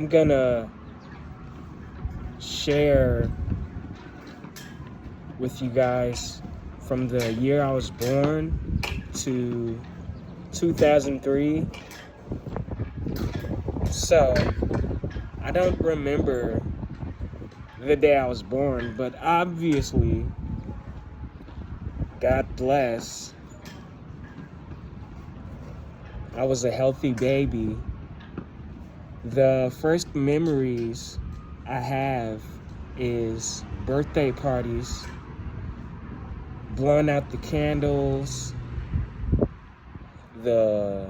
I'm gonna share with you guys from the year I was born to 2003. So, I don't remember the day I was born, but obviously, God bless, I was a healthy baby. The first memories I have is birthday parties, blowing out the candles, the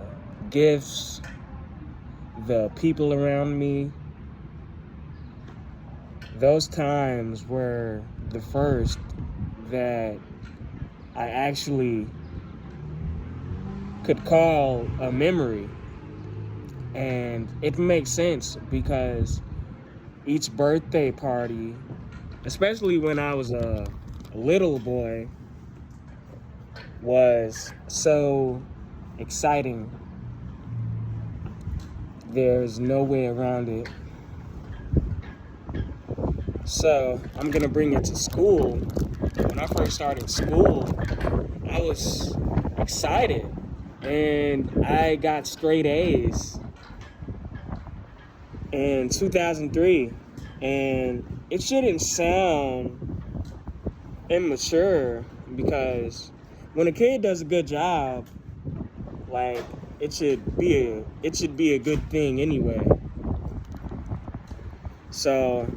gifts, the people around me. Those times were the first that I actually could call a memory. And it makes sense because each birthday party, especially when I was a little boy, was so exciting. There's no way around it. So I'm gonna bring it to school. When I first started school, I was excited and I got straight A's in 2003. And it shouldn't sound immature because when a kid does a good job, like it should be a good thing anyway. So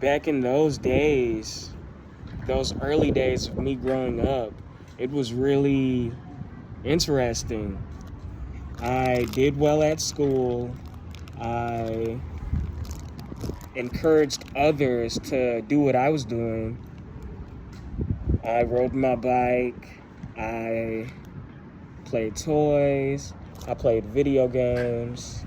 back in those days, those early days of me growing up, it was really interesting. I did well at school. I encouraged others to do what I was doing. I rode my bike. I played toys. I played video games.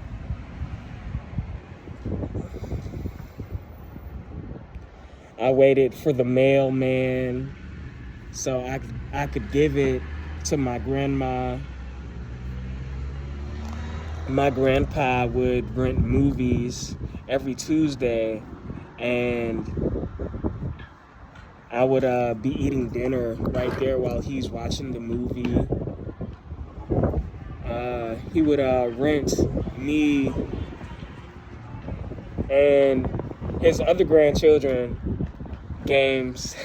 I waited for the mailman so I could give it to my grandma. My grandpa would rent movies every Tuesday, and I would be eating dinner right there while he's watching the movie. He would rent me and his other grandchildren games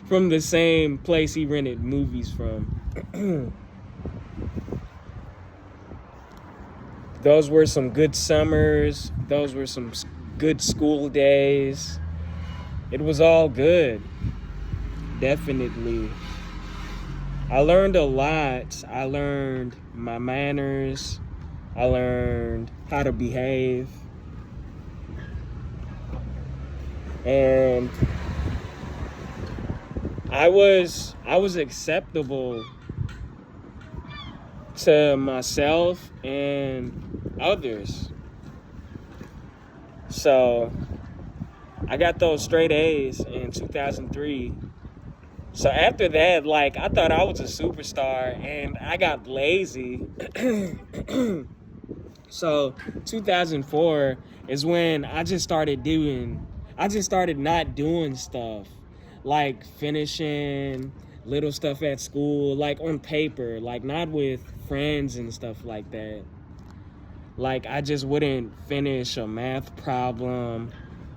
from the same place he rented movies from. Those were some good summers. Those were some good school days. It was all good. Definitely. I learned a lot. I learned my manners. I learned how to behave. And I was acceptable to myself and others. So I got those straight A's in 2003. So after that, like, I thought I was a superstar and I got lazy. So 2004 is when I just started not doing stuff, like finishing little stuff at school, like on paper, like not with friends and stuff like that. Like I just wouldn't finish a math problem,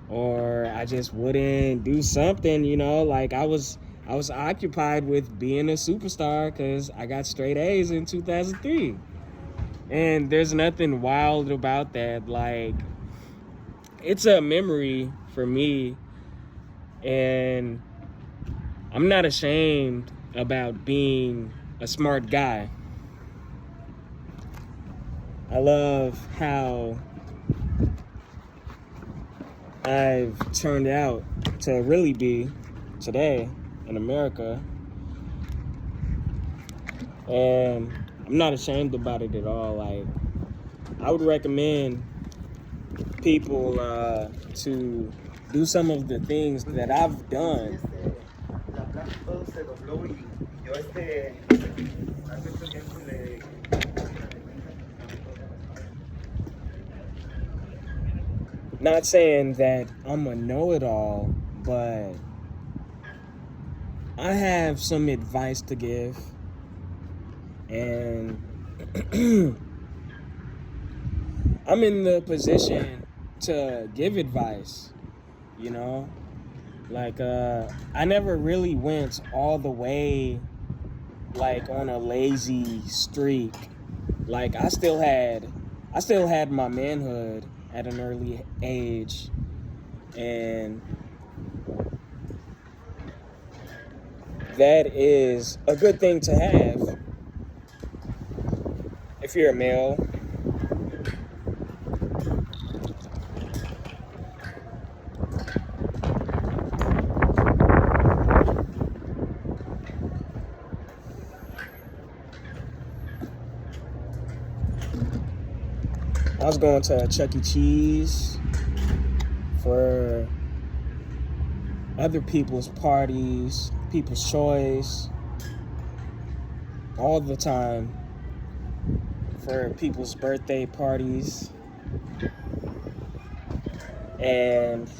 or I just wouldn't do something, like I was occupied with being a superstar because I got straight A's in 2003. And there's nothing wild about that. Like, it's a memory for me, and I'm not ashamed about being a smart guy. I love how I've turned out to really be today in America, and I'm not ashamed about it at all. Like, I would recommend people to do some of the things that I've done. Not saying that I'm a know-it-all, but I have some advice to give, and I'm in the position to give advice, you know? Like, I never really went all the way, like, on a lazy streak. Like, I still had my manhood at an early age, and that is a good thing to have if you're a male. I was going to Chuck E. Cheese for other people's parties, people's choice, all the time, for people's birthday parties. And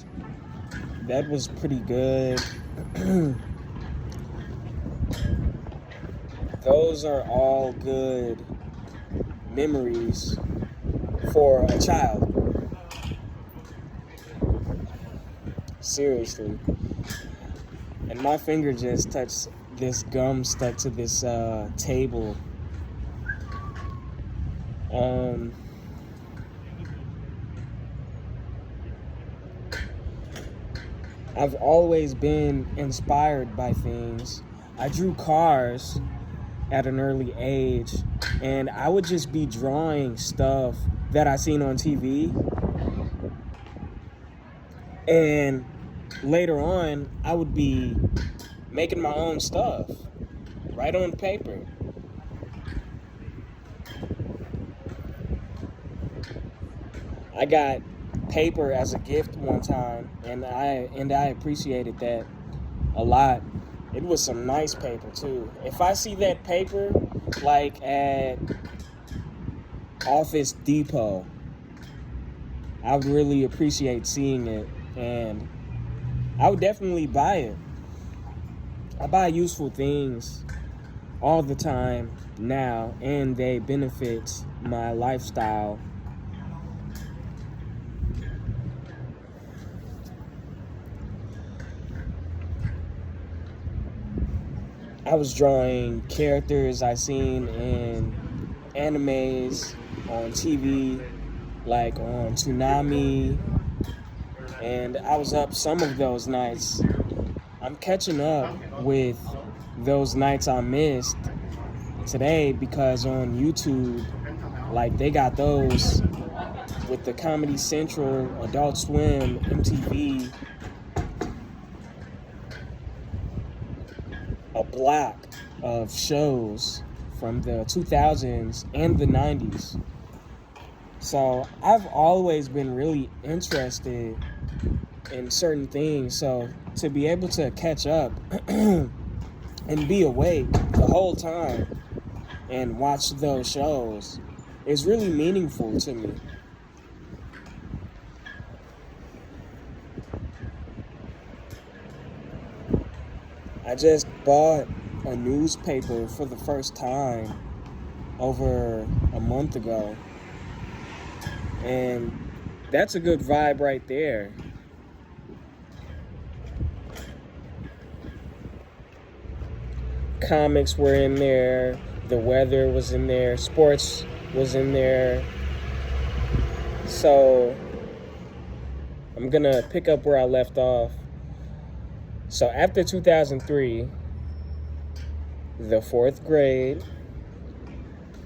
that was pretty good. Those are all good memories for a child. Seriously. And my finger just touched this gum stuck to this table. I've always been inspired by things. I drew cars at an early age, and I would just be drawing stuff that I seen on TV. And later on, I would be making my own stuff right on paper. I got paper as a gift one time, and I appreciated that a lot. It was some nice paper too. If I see that paper like at Office Depot, I would really appreciate seeing it, and I would definitely buy it. I buy useful things all the time now, and they benefit my lifestyle. I was drawing characters I seen in animes, on TV, like on Toonami, and I was up some of those nights. I'm catching up with those nights I missed today because on YouTube, like, they got those with the Comedy Central, Adult Swim, MTV, a block of shows from the 2000s and the 90s. So I've always been really interested in certain things. So to be able to catch up and be awake the whole time and watch those shows is really meaningful to me. I just bought a newspaper for the first time over a month ago, and that's a good vibe right there. Comics were in there, the weather was in there, sports was in there. So I'm gonna pick up where I left off. So after 2003, the fourth grade,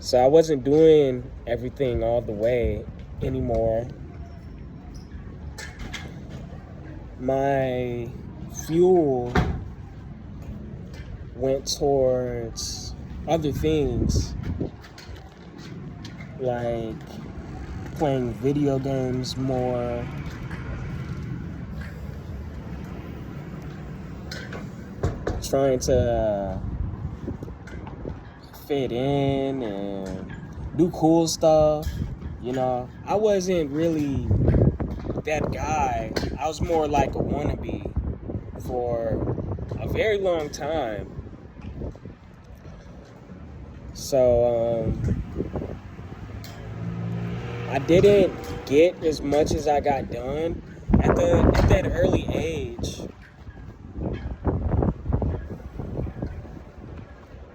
so I wasn't doing everything all the way anymore. My fuel went towards other things, like playing video games more, trying to fit in and do cool stuff. You know, I wasn't really that guy. I was more like a wannabe for a very long time. So I didn't get as much as I got done at that early age,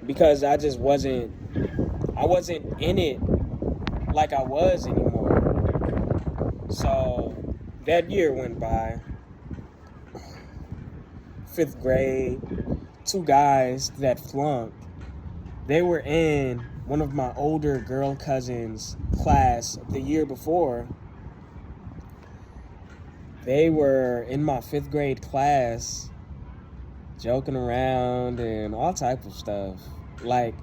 because I wasn't in it like I was anymore. So that year went by. 5th grade, 2 guys that flunked, they were in one of my older girl cousins' class the year before. They were in my 5th grade class, joking around and all type of stuff. Like,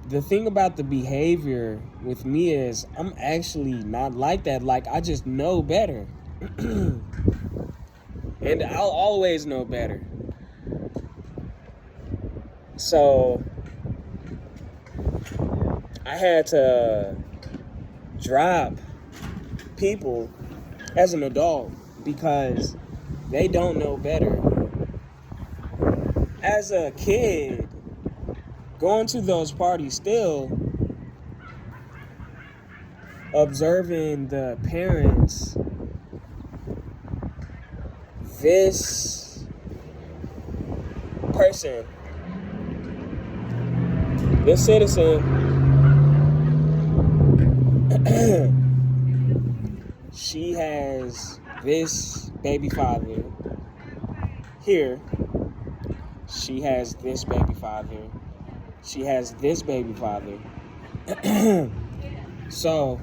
the thing about the behavior with me is I'm actually not like that. Like, I just know better. And I'll always know better. So I had to drop people as an adult because they don't know better. As a kid, going to those parties still, observing the parents, this person, this citizen, she has this baby father here. She has this baby father. She has this baby father. So,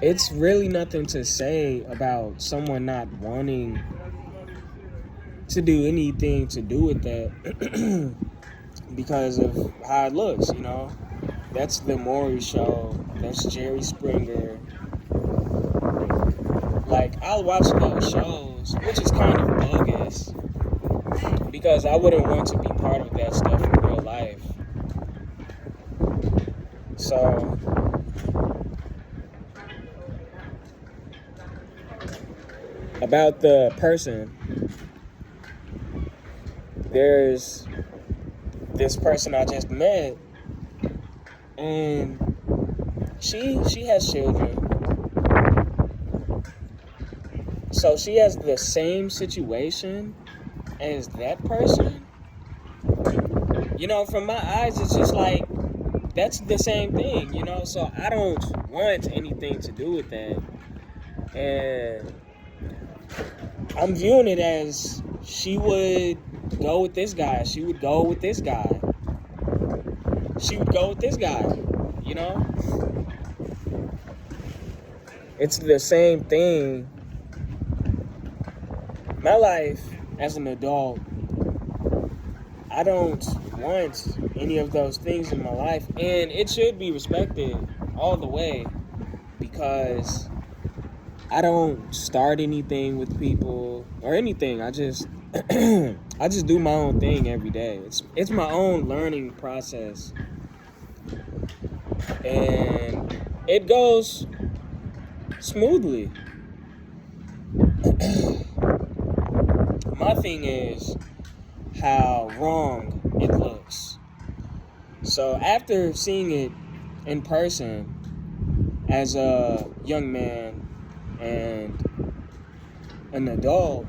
it's really nothing to say about someone not wanting to do anything to do with that because of how it looks, you know? That's the Maury Show. That's Jerry Springer. Like, I'll watch those shows, which is kind of bogus, because I wouldn't want to be part of that stuff in real life. So, about the person, there's this person I just met, and she has children. So she has the same situation as that person. You know, from my eyes, it's just like, that's the same thing, you know? So I don't want anything to do with that. And I'm viewing it as she would go with this guy. She would go with this guy. She would go with this guy, you know? It's the same thing. My life as an adult, I don't want any of those things in my life, and it should be respected all the way, because I don't start anything with people or anything. I just I just do my own thing every day. It's my own learning process, and it goes smoothly. My thing is how wrong it looks. So after seeing it in person as a young man and an adult,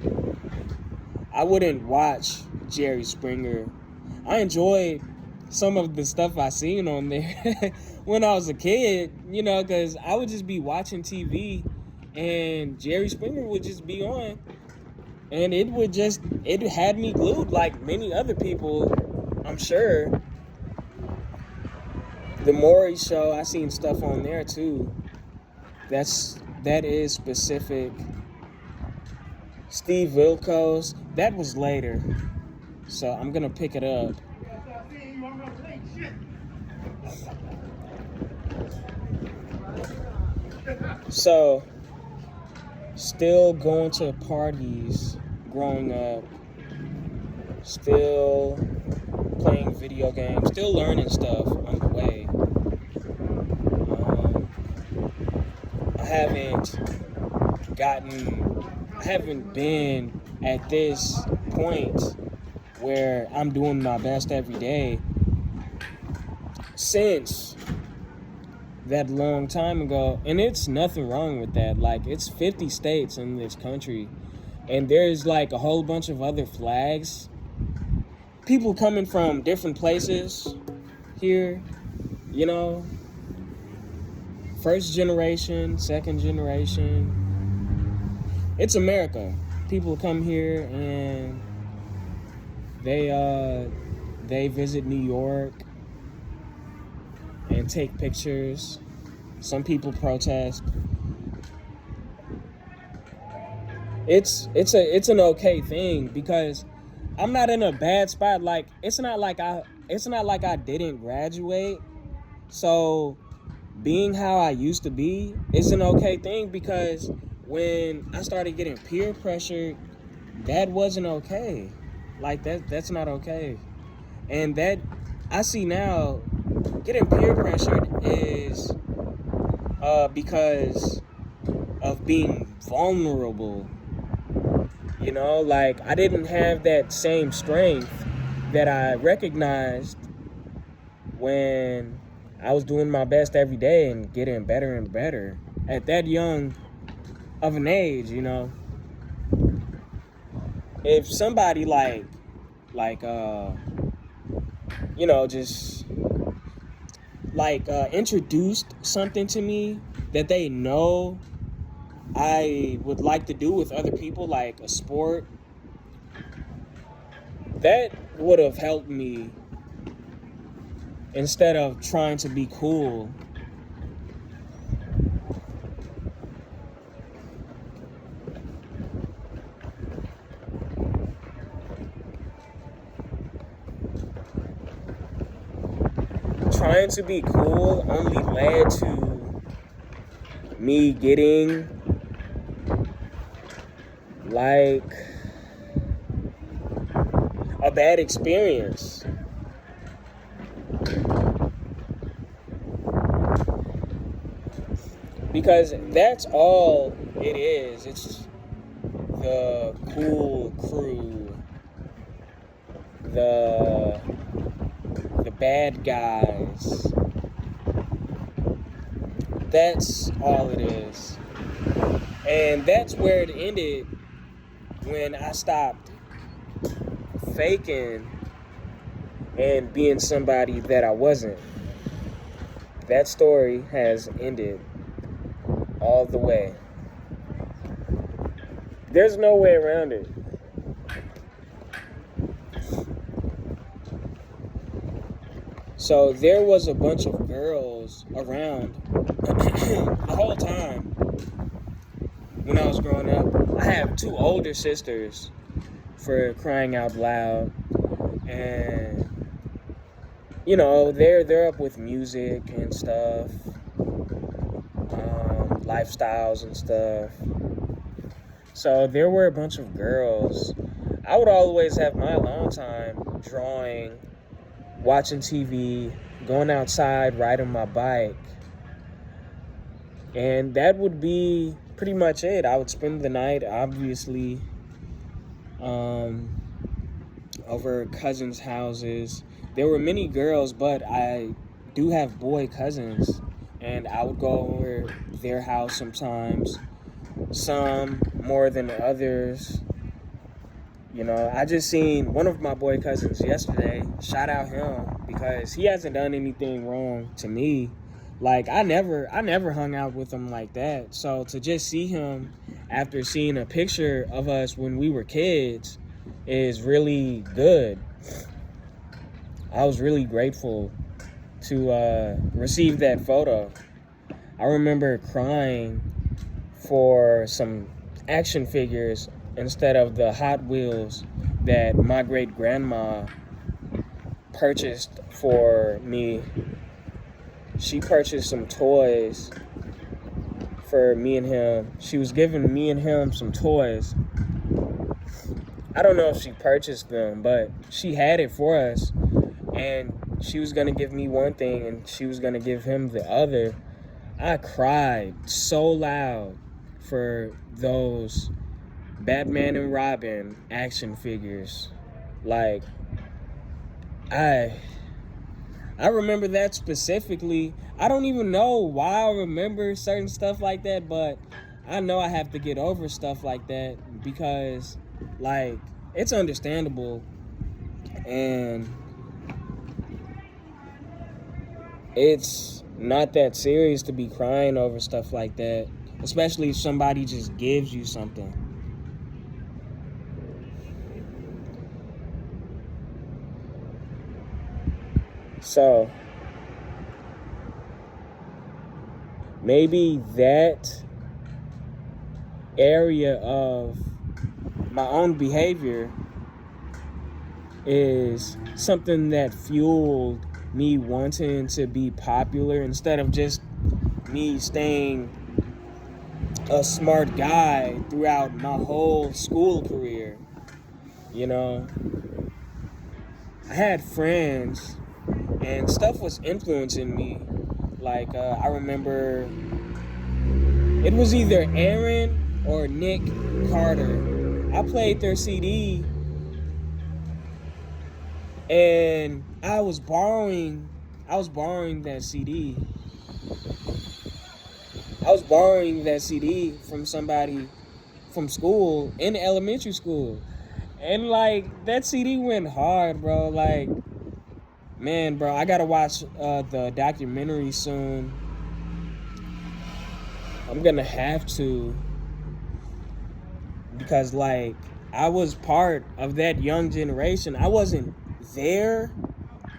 I wouldn't watch Jerry Springer. I enjoyed some of the stuff I seen on there when I was a kid, you know, because I would just be watching TV and Jerry Springer would just be on. And it had me glued, like many other people, I'm sure. The Maury Show, I seen stuff on there too. That is specific. Steve Wilkos, that was later. So I'm gonna pick it up. So, still going to parties growing up, still playing video games, still learning stuff on the way. haven't I haven't been at this point where I'm doing my best every day since that long time ago. And it's nothing wrong with that. Like, it's 50 states in this country, and there's like a whole bunch of other flags. People coming from different places here, you know, first generation, second generation. It's America. People come here and they visit New York and take pictures. Some people protest. It's an okay thing because I'm not in a bad spot. Like, it's not like I didn't graduate. So being how I used to be is an okay thing, because when I started getting peer pressured, that wasn't okay. Like, that's not okay. And that I see now, getting peer pressured is because of being vulnerable. You know, like, I didn't have that same strength that I recognized when I was doing my best every day and getting better and better at that young of an age, you know. If somebody you know, just introduced something to me that they know I would like to do with other people, like a sport, that would have helped me instead of trying to be cool. Trying to be cool only led to me getting like a bad experience. Because that's all it is. It's the cool crew, the bad guys. That's all it is. And that's where it ended when I stopped faking and being somebody that I wasn't. That story has ended all the way. There's no way around it. So there was a bunch of girls around the whole time when I was growing up. I have 2 older sisters, for crying out loud. And, you know, they're up with music and stuff, lifestyles and stuff. So there were a bunch of girls. I would always have my alone time drawing, watching TV, going outside, riding my bike. And that would be pretty much it. I would spend the night, obviously, over cousins' houses. There were many girls, but I do have boy cousins, and I would go over their house sometimes, some more than others. You know, I just seen one of my boy cousins yesterday. Shout out him, because he hasn't done anything wrong to me. Like, I never hung out with him like that. So to just see him after seeing a picture of us when we were kids is really good. I was really grateful to receive that photo. I remember crying for some action figures instead of the Hot Wheels that my great-grandma purchased for me. She purchased some toys for me and him. She was giving me and him some toys. I don't know if she purchased them, but she had it for us. And she was going to give me one thing, and she was going to give him the other. I cried so loud for those Batman and Robin action figures. Like, I I remember that specifically. I don't even know why I remember certain stuff like that, but I know I have to get over stuff like that because, like, it's understandable, and it's not that serious to be crying over stuff like that, especially if somebody just gives you something. So maybe that area of my own behavior is something that fueled me wanting to be popular instead of just me staying a smart guy throughout my whole school career. You know, I had friends and stuff was influencing me. Like, I remember it was either Aaron or Nick Carter. I played their CD and I was borrowing that CD. I was borrowing that CD from somebody from school in elementary school. And like that CD went hard, bro. Like, man, bro, I gotta watch the documentary soon. I'm gonna have to, because like I was part of that young generation. There.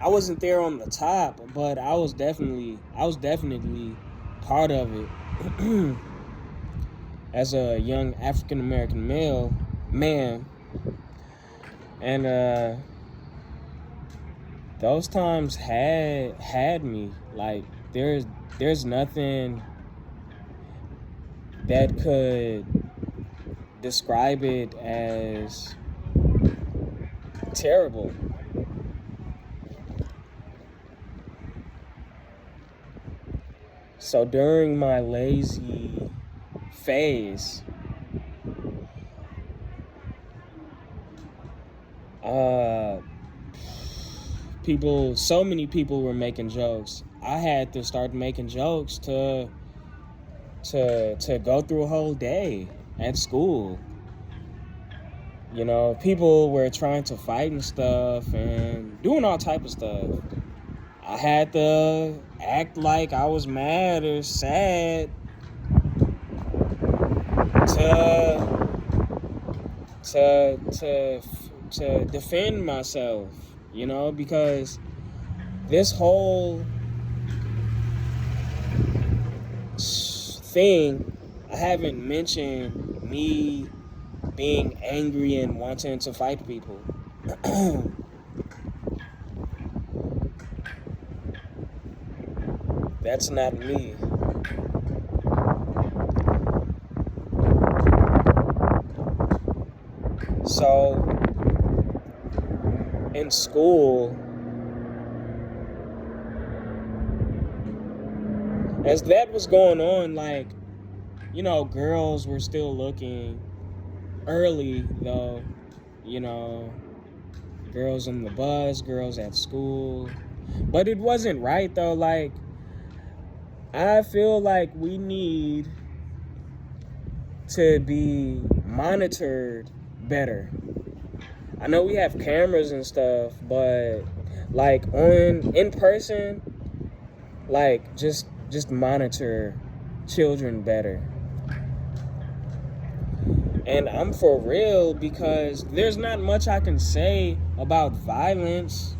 I wasn't there on the top, but I was definitely part of it. As a young African American man, and those times had me. Like, there's nothing that could describe it as terrible. So during my lazy phase, so many people were making jokes. I had to start making jokes to go through a whole day at school. You know, people were trying to fight and stuff and doing all type of stuff. I had to act like I was mad or sad to defend myself, you know, because this whole thing, I haven't mentioned me being angry and wanting to fight people. That's not me. So in school, as that was going on, like, you know, girls were still looking early though, you know, girls on the bus, girls at school. But it wasn't right though. Like, I feel like we need to be monitored better. I know we have cameras and stuff, but like in person, like just monitor children better. And I'm for real, because there's not much I can say about violence.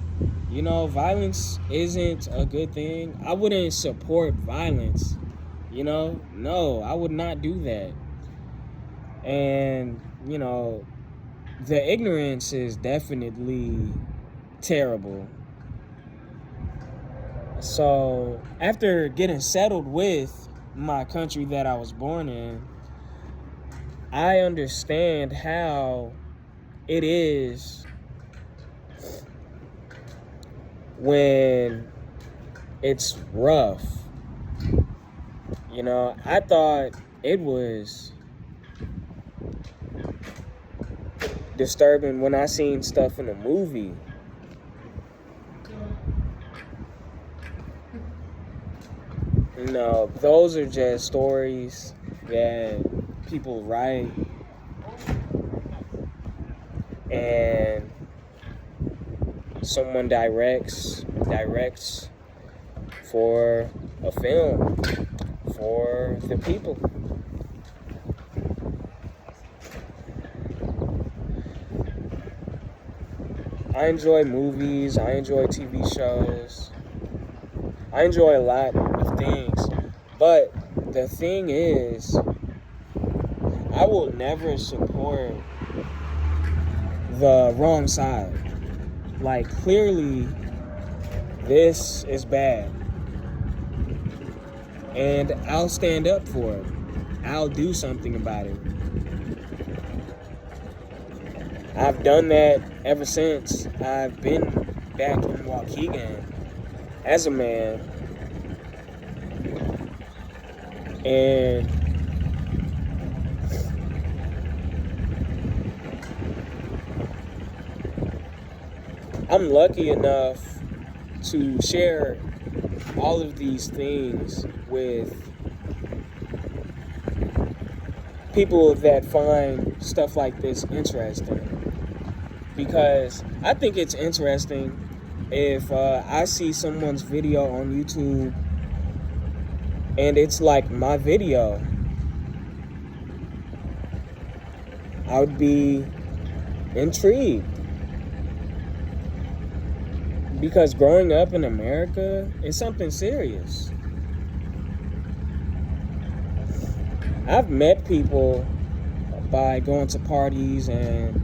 You know, violence isn't a good thing. I wouldn't support violence. You know, no, I would not do that. And, you know, the ignorance is definitely terrible. So, after getting settled with my country that I was born in, I understand how it is when it's rough. I thought it was disturbing when I seen stuff in a movie. Those are just stories that people write, and someone directs for a film for the people. I enjoy movies, I enjoy TV shows, I enjoy a lot of things, but the thing is, I will never support the wrong side. Like, clearly, this is bad, and I'll stand up for it. I'll do something about it. I've done that ever since I've been back in Waukegan as a man. And I'm lucky enough to share all of these things with people that find stuff like this interesting. Because I think it's interesting if I see someone's video on YouTube and it's like my video. I would be intrigued. Because growing up in America is something serious. I've met people by going to parties and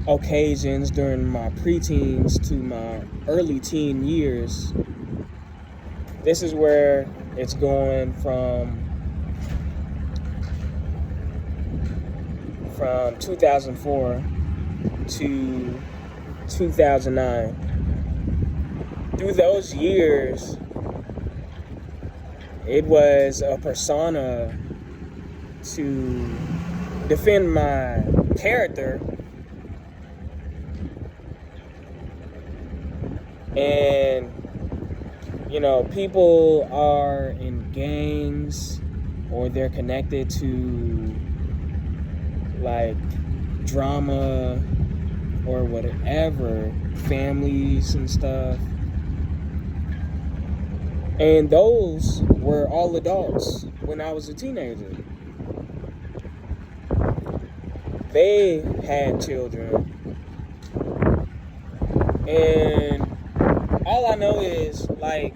occasions during my preteens to my early teen years. This is where it's going from 2004 to 2009. Through those years, it was a persona to defend my character. And, people are in gangs or they're connected to, like, drama or whatever, families and stuff. And those were all adults when I was a teenager. They had children. And all I know is, like,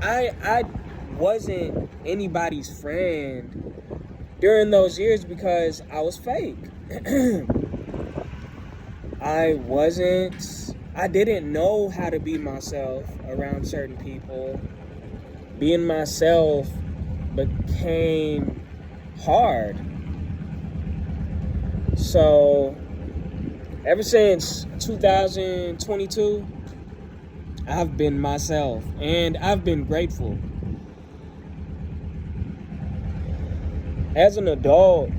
I wasn't anybody's friend during those years because I was fake. I didn't know how to be myself around certain people. Being myself became hard. So, ever since 2022, I've been myself, and I've been grateful. As an adult,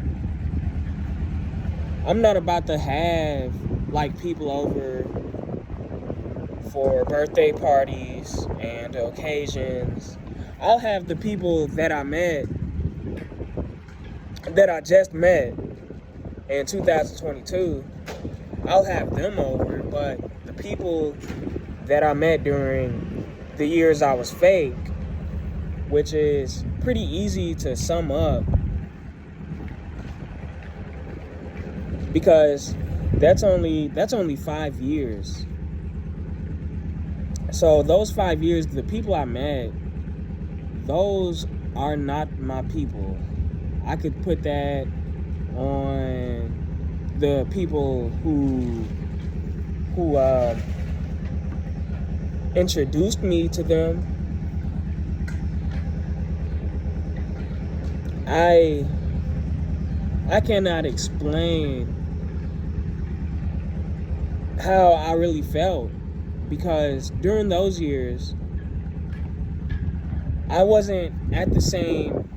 I'm not about to have, like, people over for birthday parties and occasions. I'll have the people that I just met in 2022, I'll have them over, but the people that I met during the years I was fake, which is pretty easy to sum up, because that's only 5 years. So those 5 years, the people I met, those are not my people. I could put that on the people who introduced me to them. I cannot explain how I really felt, because during those years I wasn't at the same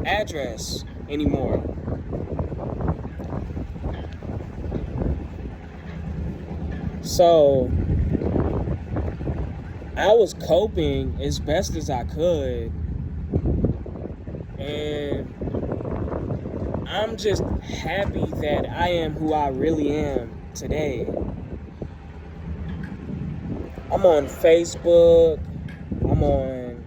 address anymore. So I was coping as best as I could, and I'm just happy that I am who I really am today. I'm on Facebook. I'm on,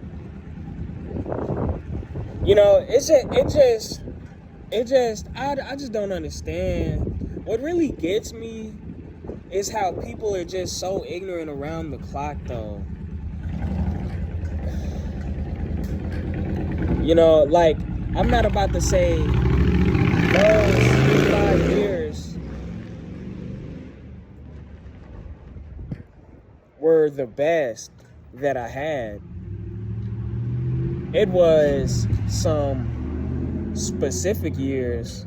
I just don't understand. What really gets me is how people are just so ignorant around the clock, though. Like, I'm not about to say those 5 years were the best that I had. It was some specific years.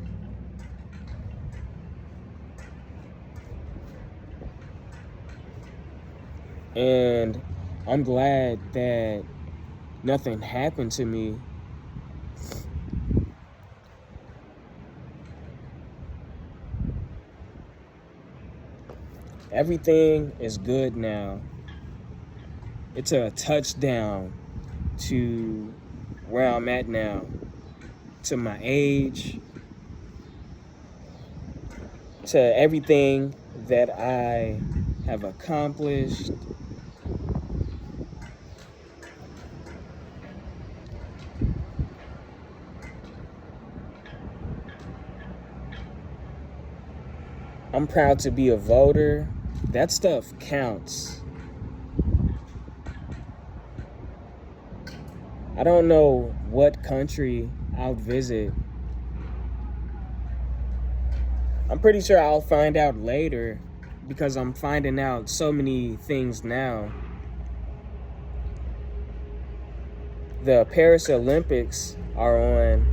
And I'm glad that nothing happened to me. Everything is good now. It's a touchdown to where I'm at now, to my age, to everything that I have accomplished. I'm proud to be a voter. That stuff counts. I don't know what country I'll visit. I'm pretty sure I'll find out later because I'm finding out so many things now. The Paris Olympics are on,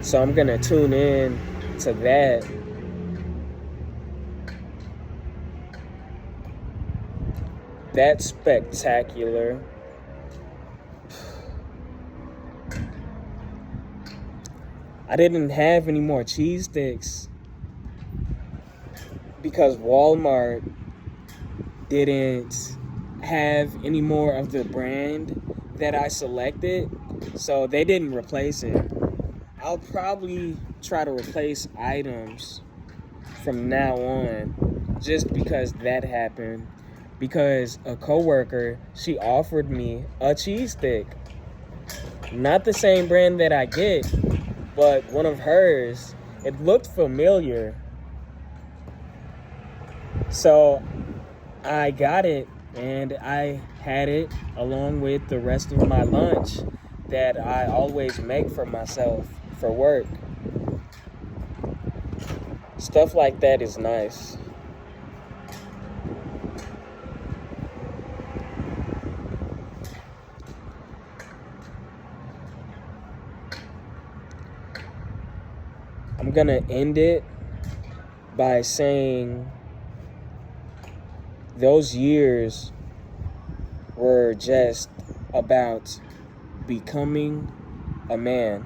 so I'm gonna tune in to that. That's spectacular. I didn't have any more cheese sticks because Walmart didn't have any more of the brand that I selected, so they didn't replace it. I'll probably try to replace items from now on just because that happened. Because a coworker, she offered me a cheese stick. Not the same brand that I get, but one of hers. It looked familiar. So I got it, and I had it along with the rest of my lunch that I always make for myself for work. Stuff like that is nice. I'm gonna end it by saying those years were just about becoming a man.